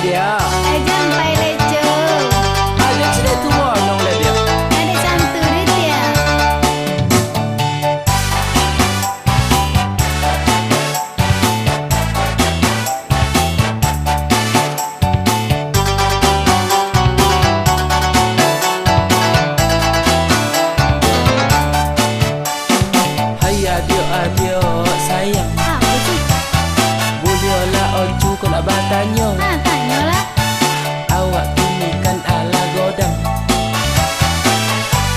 dia. Jampai leco. Ada cerita tu monong le dia. Ada santu dia. Hai adio sayang. Apa tu? Bolehlah oju kau nak bertanya. Tanyalah. Awak kini kan ala godang.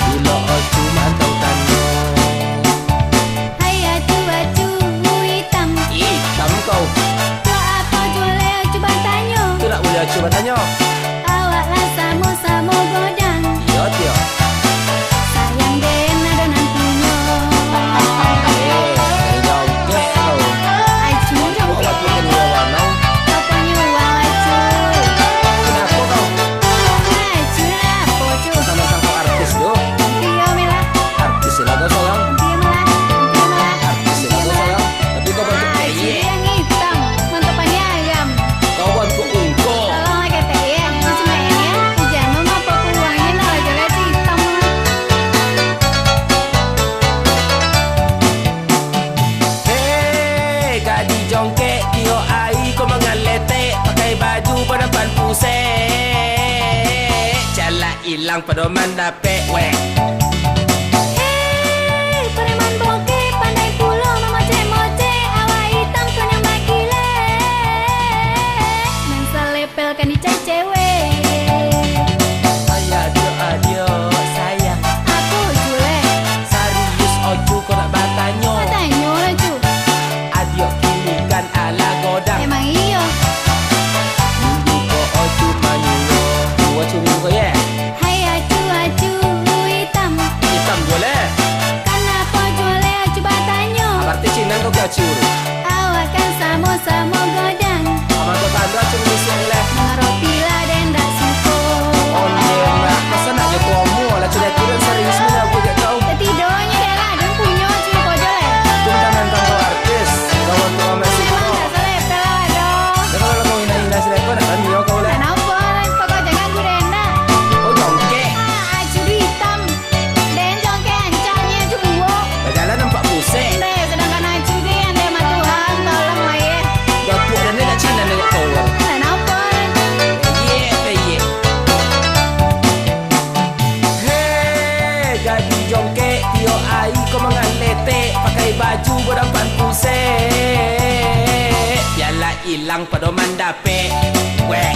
Bila oju mantau tanya. Hai aju hitam. Hitam kau. Buat apa jual cuba tanya. Tu nak boleh oju bertanya. Awaklah sama-sama godang. Ya dia. Sayang den ada nantinya. Dari jauh ke kau. Aju Kau jom waktu kini awak nau. kau penyuang aju. Kenapa kau? Aju lah pocu. Sama-sama kau artis tu. Dia melah. Artis lah kau sayang. Dia melah. Artis lah kau sayang. Tapi kau bantu Aju peyek. yang hitam. Mantapannya ayam. Kau bantu ungkok. Tolong lagi teh ya. Cuma ini ya. Jangan apa uangnya lah jalan hitam. Hei, gadis jongkek tio air kau mengalete pakai baju berdepan pusek. Jalan hilang pedoman dapet weh. Hei, preman bokeh pandai pula memoceh-moceh. Awak hitam kau yang bagile. Dan selepelkan di cewek. Adio sayang. Aku jule. Serius oju kau nak bertanya. Tanya lah cu. Adio kini kan ala godang. Emang iya. Minggu kau oju manyo. Dua curi kau ya. Hai aju hitam. Hitam boleh. Kenapa jule coba tanya. Berarti Cina kau kau curi. Awak kan sama-sama godang. Amat kau tanda curi boleh. Mengerti lah dan tak suka. Oh dia nak pesan aja kau mu lah cerita serius mana aku tak tahu. Tidaknya dah lah dan punya cuy kau jule. Tentang nantang kau artis. Kawan tu kau masih Memang kau. tak selepel lah dong. Dan kalau kau hina siapa nak kan dia kau lah. Kenapa? Kau jangan gue denda. Kau jongkek. Aju hitam. Dan jongke ancamnya juga. Berjalan nampak pusing. Deh, sedangkan aju dia yang dia Tuhan tolong lah ya. Gapuk dan dia Cina dengan kau. Kenapa? Peyek. Hei, gadis jongkek tio air kau mengalete pakai baju berdepan pusek. Biarlah hilang pedoman dapet. Weh.